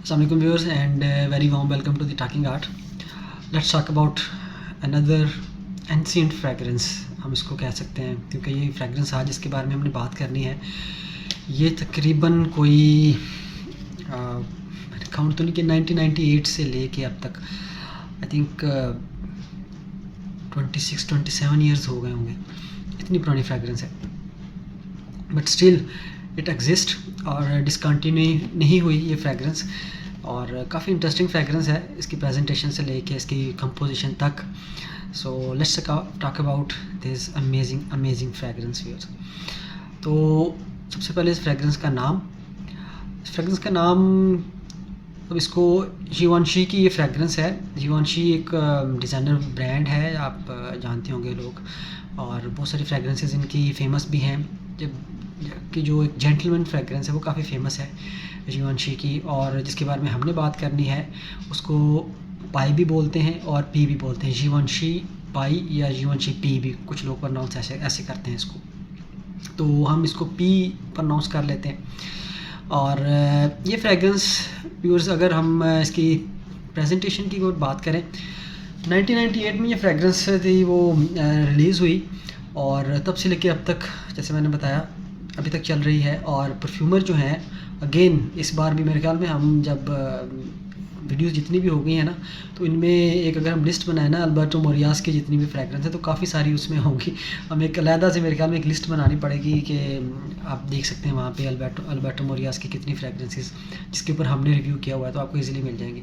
Assalamualaikum viewers and very warm welcome to the Talking Art. Let's talk about another ancient fragrance, हम इसको कह सकते हैं क्योंकि ये फ्रेगरेंस आज इसके बारे में हमने बात करनी है। ये तकरीबन कोई मैंने काउंट तो नहीं किया, 1998 से लेके अब तक आई थिंक 26-27 ईयर्स हो गए होंगे, इतनी पुरानी फ्रेगरेंस है। बट स्टिल इट एग्जिस्ट और डिसकंटिन्यू नहीं हुई ये फ्रेगरेंस, और काफ़ी इंटरेस्टिंग फ्रेगरेंस है इसकी प्रेजेंटेशन से लेके इसकी कंपोजिशन तक। So let's talk about this amazing fragrance viewers. तो सबसे पहले इस फ्रेगरेंस का नाम, अब इसको जीवांशी की ये फ्रेगरेंस है। जीवांशी एक डिज़ाइनर ब्रांड है, आप जानते होंगे लोग, और बहुत सारी फ्रेगरेंसेस इनकी फेमस भी हैं। कि जो एक जेंटलमैन फ्रेगरेंस है वो काफ़ी फेमस है जीवांशी की, और जिसके बारे में हमने बात करनी है उसको पाई भी बोलते हैं और पी भी बोलते हैं। जीवांशी पाई या जीवांशी पी भी कुछ लोग प्रनाउंस ऐसे करते हैं इसको, तो हम इसको पी प्रनाउंस कर लेते हैं। और ये फ्रेगरेंस व्यूअर्स, अगर हम इसकी प्रेजेंटेशन की बात करें, 1998 में ये फ्रेगरेंस थी वो रिलीज़ हुई, और तब से लेके अब तक जैसे मैंने बताया अभी तक चल रही है। और परफ्यूमर जो हैं अगेन इस बार भी मेरे ख्याल में हम जब वीडियोस जितनी भी हो गई हैं ना, तो इनमें एक अगर हम लिस्ट बनाए ना अल्बर्टो मोरियास की जितनी भी फ्रेगरेंस है तो काफ़ी सारी उसमें होंगी। हम एक अलहदा से मेरे ख्याल में एक लिस्ट बनानी पड़ेगी कि आप देख सकते हैं वहाँ पे अल्बर्टो मोरियास की कितनी फ्रेगरेंसेस जिसके ऊपर हमने रिव्यू किया हुआ है, तो आपको ईजिली मिल जाएंगी।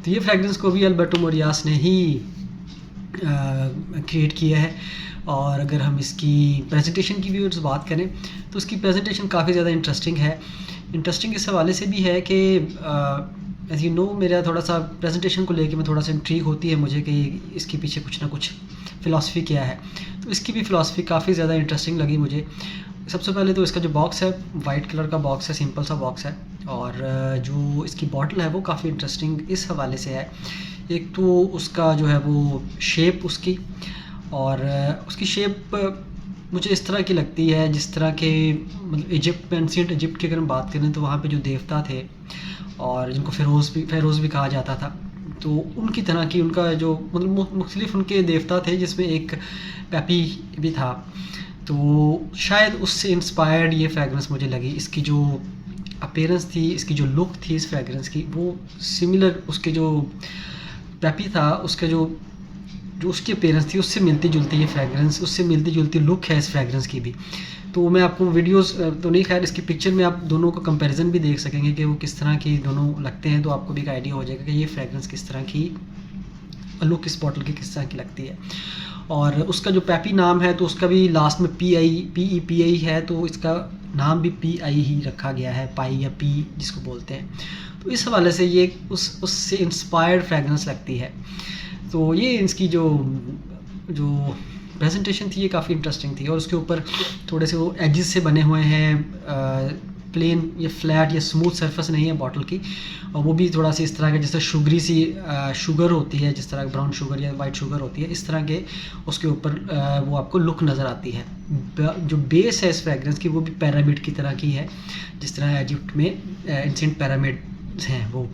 तो ये फ्रेगरेंस को भी अल्बर्टो मोरियास ने ही क्रिएट किया है। और अगर हम इसकी प्रेजेंटेशन की भी बात करें तो उसकी प्रेजेंटेशन काफ़ी ज़्यादा इंटरेस्टिंग है। इंटरेस्टिंग इस हवाले से भी है कि एज़ यू नो मेरा थोड़ा सा प्रेजेंटेशन को लेके मैं थोड़ा सा इंट्रीग होती है मुझे कि इसके पीछे कुछ ना कुछ फ़िलासफ़ी क्या है, तो इसकी भी फ़िलासफ़ी काफ़ी ज़्यादा इंटरेस्टिंग लगी मुझे। सबसे पहले तो इसका जो बॉक्स है वाइट कलर का बॉक्स है, सिंपल सा बॉक्स है, और जो इसकी बॉटल है वो काफ़ी इंटरेस्टिंग इस हवाले से है। एक तो उसका जो है वो शेप उसकी, और उसकी शेप मुझे इस तरह की लगती है जिस तरह के मतलब इजिप्ट में, एंशिएंट इजिप्ट की अगर हम बात करें तो वहाँ पे जो देवता थे और जिनको फ़ेरोज़ भी कहा जाता था, तो उनकी तरह की उनका जो मतलब मुख्तलिफ उनके देवता थे जिसमें एक पेपी भी था, तो शायद उससे इंस्पायर्ड ये फ्रेगरेंस मुझे लगी। इसकी जो अपीयरेंस थी, इसकी जो लुक थी इस फ्रेगरेंस की, वो सिमिलर उसके जो पेपी था उसके जो उसकी अपीयरेंस थी उससे मिलती जुलती ये फ्रेगरेंस, उससे मिलती जुलती लुक है इस फ्रेगरेंस की भी। तो मैं आपको वीडियोस तो नहीं, खैर इसकी पिक्चर में आप दोनों का कंपैरिजन भी देख सकेंगे कि वो किस तरह की दोनों लगते हैं, तो आपको भी एक आइडिया हो जाएगा कि ये फ्रेगरेंस किस तरह की लुक इस बॉटल की किस तरह की लगती है। और उसका जो पेपी नाम है तो उसका भी लास्ट में PEI है, तो इसका नाम भी PI ही रखा गया है, पाई या पी जिसको बोलते हैं। तो इस हवाले से ये उससे इंस्पायर्ड फ्रेगरेंस लगती है। तो ये इसकी जो प्रेजेंटेशन थी ये काफ़ी इंटरेस्टिंग थी, और उसके ऊपर थोड़े से वो एजेस से बने हुए हैं, प्लेन या फ्लैट या स्मूथ सरफेस नहीं है बॉटल की, और वो भी थोड़ा सा इस तरह के जैसे शुगरी सी शुगर होती है, जिस तरह ब्राउन शुगर या वाइट शुगर होती है, इस तरह के उसके ऊपर वो आपको लुक नज़र आती है। जो बेस है इस फ्रेगरेंस की वो भी पिरामिड की तरह की है, जिस तरह इजिप्ट में एंशिएंट पिरामिड्स हैं वो।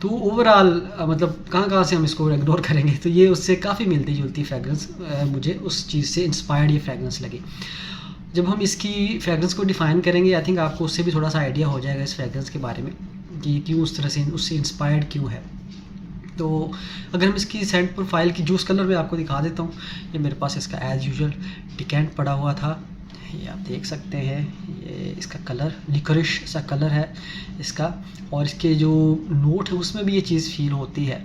तो ओवरऑल मतलब कहाँ से हम इसको इग्नोर करेंगे, तो ये उससे काफ़ी मिलती जुलती फ्रेगरेंस मुझे उस चीज़ से इंस्पायर्ड ये फ्रेगरेंस लगी। जब हम इसकी फ्रेगरेंस को डिफ़ाइन करेंगे आई थिंक आपको उससे भी थोड़ा सा आइडिया हो जाएगा इस फ्रेगरेंस के बारे में कि क्यों उस तरह से उससे इंस्पायर्ड क्यों है। तो अगर हम इसकी सेंट प्रोफाइल की जूस कलर में आपको दिखा देता हूँ, ये मेरे पास इसका एज़ यूजुअल डिकेंट पड़ा हुआ था, ये आप देख सकते हैं। ये इसका कलर लिकोरिश सा कलर है इसका, और इसके जो नोट है उसमें भी ये चीज़ फील होती है।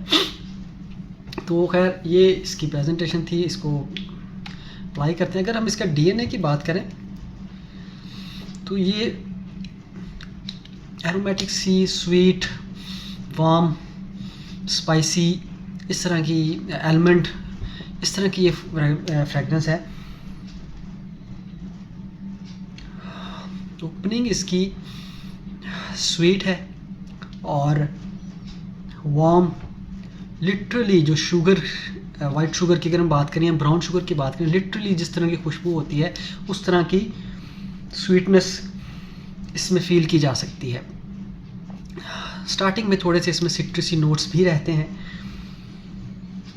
तो खैर ये इसकी प्रेजेंटेशन थी, इसको अप्लाई करते हैं। अगर हम इसका DNA की बात करें तो ये एरोमेटिक सी, स्वीट, वार्म, स्पाइसी, इस तरह की एलमंड, इस तरह की ये फ्रेगरेंस है। ओपनिंग इसकी स्वीट है और वार्म, लिटरली जो शुगर, वाइट शुगर की अगर हम बात करें या ब्राउन शुगर की बात करें, लिटरली जिस तरह की खुशबू होती है उस तरह की स्वीटनेस इसमें फील की जा सकती है। स्टार्टिंग में थोड़े से इसमें सिट्रसी नोट्स भी रहते हैं,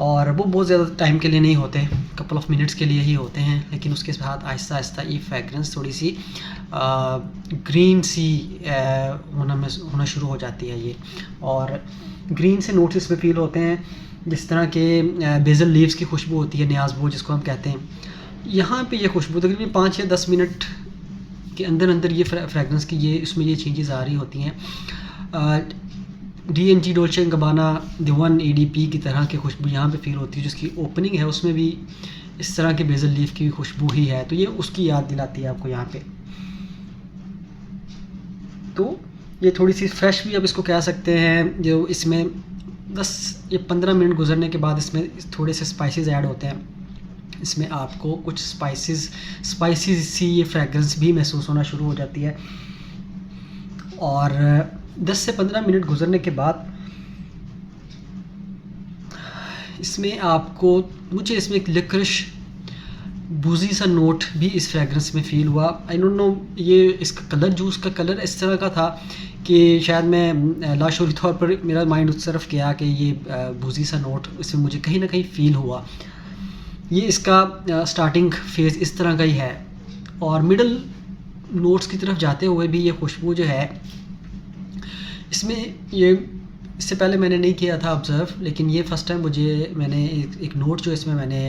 और वो बहुत ज़्यादा टाइम के लिए नहीं होते, कपल ऑफ मिनट्स के लिए ही होते हैं, लेकिन उसके बाद आहिस्ता आहिस्ता ये फ्रेगरेंस थोड़ी सी ग्रीन सी होना शुरू हो जाती है ये, और ग्रीन से नोट्स इसमें फील होते हैं, जिस तरह के बेजल लीव्स की खुशबू होती है, न्याज़बो जिसको हम कहते हैं। यहाँ पे ये खुशबू तकरीबन 5 या 10 मिनट के अंदर अंदर ये फ्रेगरेंस की इसमें ये चेंजेस आ रही होती हैं। DNG डोल्चे एंड गबाना द 1 ADP की तरह की खुशबू यहाँ पे फील होती है, जिसकी ओपनिंग है उसमें भी इस तरह के बेजल लीफ की खुशबू ही है, तो ये उसकी याद दिलाती है आपको यहाँ पे। तो ये थोड़ी सी फ्रेश भी अब इसको कह सकते हैं, जो इसमें 10 या 15 मिनट गुजरने के बाद इसमें थोड़े से स्पाइसेस ऐड होते हैं, इसमें आपको कुछ स्पाइसी सी ये फ्रेगरेंस भी महसूस होना शुरू हो जाती है। और 10 से 15 मिनट गुजरने के बाद इसमें मुझे इसमें एक लिक्रिश बूजी सा नोट भी इस फ्रेगरेंस में फ़ील हुआ। आई डोंट नो, ये इसका कलर, जूस का कलर इस तरह का था कि शायद मैं लाशूरी तौर पर मेरा माइंड उस तरफ गया कि ये बूजी सा नोट इसमें मुझे कहीं ना कहीं फ़ील हुआ। ये इसका स्टार्टिंग फेज़ इस तरह का ही है, और मिडल नोट्स की तरफ जाते हुए भी ये खुशबू जो है इसमें, ये इससे पहले मैंने नहीं किया था ऑब्ज़र्व, लेकिन ये फ़र्स्ट टाइम मैंने एक नोट जो इसमें मैंने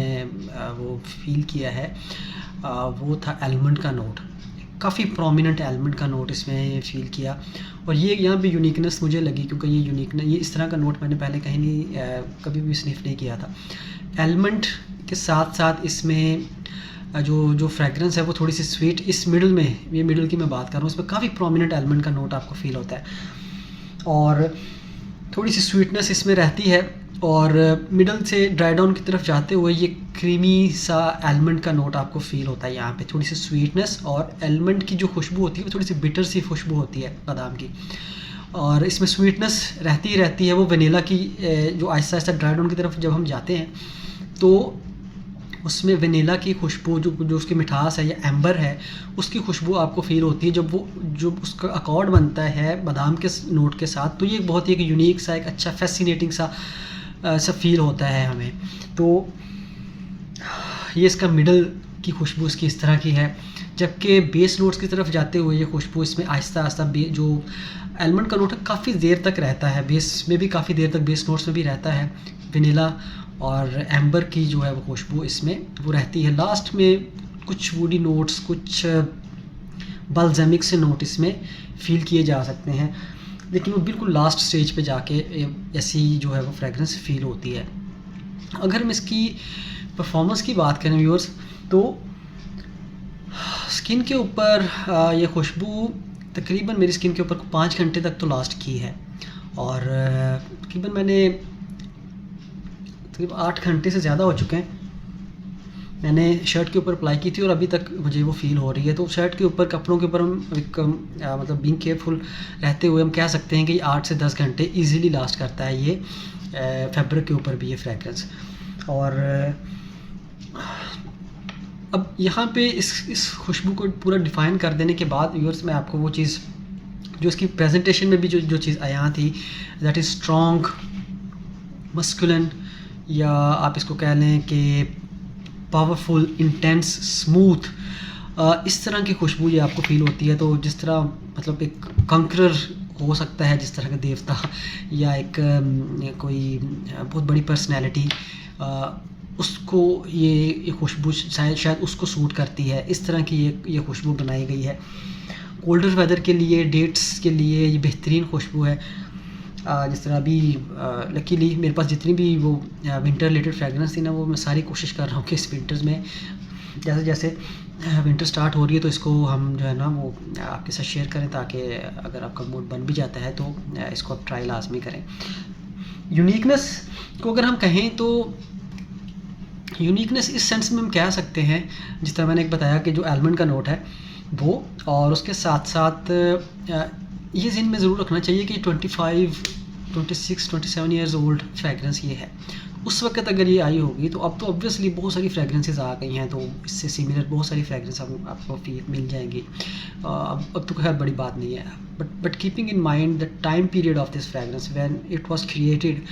वो फ़ील किया है, वो था आलमंड का नोट। काफ़ी प्रोमिनेंट आलमंड का नोट इसमें फ़ील किया, और ये यहाँ पे यूनिकनेस मुझे लगी, क्योंकि ये इस तरह का नोट मैंने पहले कहीं नहीं कभी भी स्निफ नहीं किया था। आलमंड के साथ साथ इसमें जो फ्रेगरेंस है वो थोड़ी सी स्वीट, इस मिडल में, ये मिडल की मैं बात कर रहा हूँ, इसमें काफ़ी प्रोमिनेंट आलमंड का नोट आपको फ़ील होता है, और थोड़ी सी स्वीटनेस इसमें रहती है, और मिडल से ड्राई डाउन की तरफ जाते हुए ये क्रीमी सा आलमंड का नोट आपको फ़ील होता है। यहाँ पे थोड़ी सी स्वीटनेस, और आलमंड की जो खुशबू होती है वो थोड़ी सी बिटर सी खुशबू होती है बादाम की, और इसमें स्वीटनेस रहती है वो वनीला की, जो आहिस्ता आहिस्ता ड्राई डाउन की तरफ जब हम जाते हैं तो उसमें वनीला की खुशबू, जो उसकी मिठास है या एम्बर है, उसकी खुशबू आपको फ़ील होती है जब उसका अकॉर्ड बनता है बादाम के नोट के साथ, तो ये बहुत ही एक यूनिक सा, एक अच्छा फैसिनेटिंग सा फ़ील होता है हमें। तो ये इसका मिडल की खुशबू इसकी इस तरह की है, जबकि बेस नोट्स की तरफ जाते हुए ये खुशबू इसमें आहिस्ता आहिस्ता जो आलमंड का नोट है काफ़ी देर तक रहता है, बेस में भी काफ़ी देर तक बेस नोट्स में भी रहता है, वनीला और एम्बर की जो है वो खुशबू इसमें वो रहती है। लास्ट में कुछ वुडी नोट्स, कुछ बल्ज़मिक से नोट इसमें फ़ील किए जा सकते हैं, लेकिन वो बिल्कुल लास्ट स्टेज पे जाके ऐसी जो है वो फ्रेगरेंस फ़ील होती है। अगर हम इसकी परफॉर्मेंस की बात करें व्यूअर्स, तो स्किन के ऊपर ये खुशबू तकरीबन मेरी स्किन के ऊपर 5 घंटे तक तो लास्ट की है, और तकरीबन मैंने 8 घंटे से ज़्यादा हो चुके हैं मैंने शर्ट के ऊपर अप्लाई की थी, और अभी तक मुझे वो फ़ील हो रही है। तो शर्ट के ऊपर, कपड़ों के ऊपर हम मतलब बीइंग केयरफुल रहते हुए हम कह सकते हैं कि 8 से 10 घंटे इजीली लास्ट करता है ये फैब्रिक के ऊपर भी ये फ्रेगरेंस। और अब यहाँ पे इस खुशबू को पूरा डिफ़ाइन कर देने के बाद व्यूअर्स, मैं आपको वो चीज़ जो इसकी प्रेजेंटेशन में भी जो चीज़ आया थी, दैट इज़ स्ट्रॉन्ग, मस्कुलिन, या आप इसको कह लें कि पावरफुल, इंटेंस, स्मूथ, इस तरह की खुशबू ये आपको फ़ील होती है। तो जिस तरह मतलब एक कंकरर हो सकता है, जिस तरह का देवता, या एक कोई बहुत बड़ी पर्सनैलिटी, उसको ये खुशबू शायद उसको सूट करती है, इस तरह की ये खुशबू बनाई गई है। कोल्डर वेदर के लिए, डेट्स के लिए ये बेहतरीन खुशबू है। जिस तरह अभी लकीली मेरे पास जितनी भी वो विंटर रिलेटेड फ्रेगरेंस थी ना, वो मैं सारी कोशिश कर रहा हूँ कि इस विंटर्स में जैसे जैसे विंटर स्टार्ट हो रही है तो इसको हम जो है ना वो आपके साथ शेयर करें, ताकि अगर आपका मूड बन भी जाता है तो इसको आप ट्राई लाजमी करें। यूनिकनेस को अगर हम कहें तो यूनिकनेस इस सेंस में हम कह सकते हैं, जिस तरह मैंने एक बताया कि जो आलमंड का नोट है वो, और उसके साथ साथ ये ज़हन में ज़रूर रखना चाहिए कि 25, 26, 27 ईयर्स ओल्ड फ्रेगरेंस ये है, उस वक़्त अगर ये आई होगी तो अब तो ऑब्वियसली बहुत सारी फ्रेगरेंसेस आ गई हैं, तो इससे सिमिलर बहुत सारी फ्रेगरेंस आपको मिल जाएंगी। अब तो खैर बड़ी बात नहीं है, but keeping in mind the time period of this fragrance when it was created,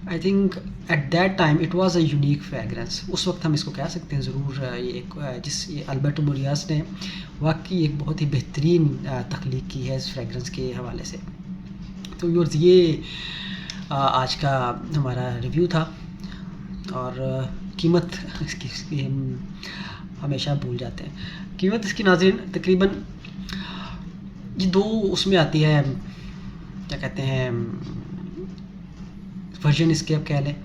I think at that time it was a unique fragrance. उस वक्त हम इसको कह सकते हैं ज़रूर, ये एक ये अल्बर्टो मोरियास ने वाकई एक बहुत ही बेहतरीन तख्लीक की है इस फ्रेगरेंस के हवाले से। तो व्यूअर्स, ये आज का हमारा रिव्यू था। और कीमत इसकी हम हमेशा भूल जाते हैं। कीमत इसकी नाज़रीन तकरीबन ये दो उसमें आती है, क्या कहते हैं, वर्जन इसके आप कह लें।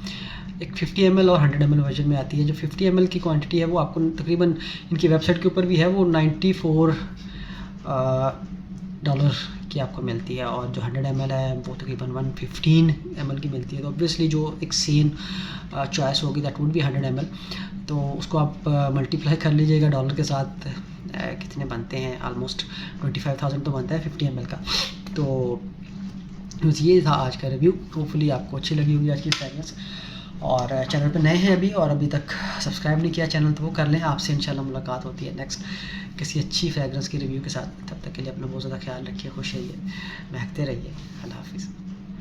एक 50 ml और 100 ml वर्जन में आती है। जो 50 ml की क्वांटिटी है वो आपको तकरीबन इनकी वेबसाइट के ऊपर भी है, वो $94 की आपको मिलती है, और जो 100 ml है वो तकरीबन 115 ml की मिलती है। तो ऑब्वियसली जो एक सेम चॉइस होगी दैट वुड बी 100 ml। तो उसको आप मल्टीप्लाई कर लीजिएगा डॉलर के साथ, कितने बनते हैं, ऑलमोस्ट 25,000 तो बनता है 50 ml का। तो बस ये था आज का रिव्यू। होपफुली आपको अच्छी लगी होगी आज की फ्रेगरेंस। और चैनल पे नए हैं अभी और अभी तक सब्सक्राइब नहीं किया चैनल, तो वो कर लें। आपसे इंशाल्लाह मुलाकात होती है नेक्स्ट किसी अच्छी फ्रेगरेंस की रिव्यू के साथ। तब तक के लिए अपना बहुत ज़्यादा ख्याल रखिए, खुश रहिए, महकते रहिए। अल्लाह हाफ़िज़।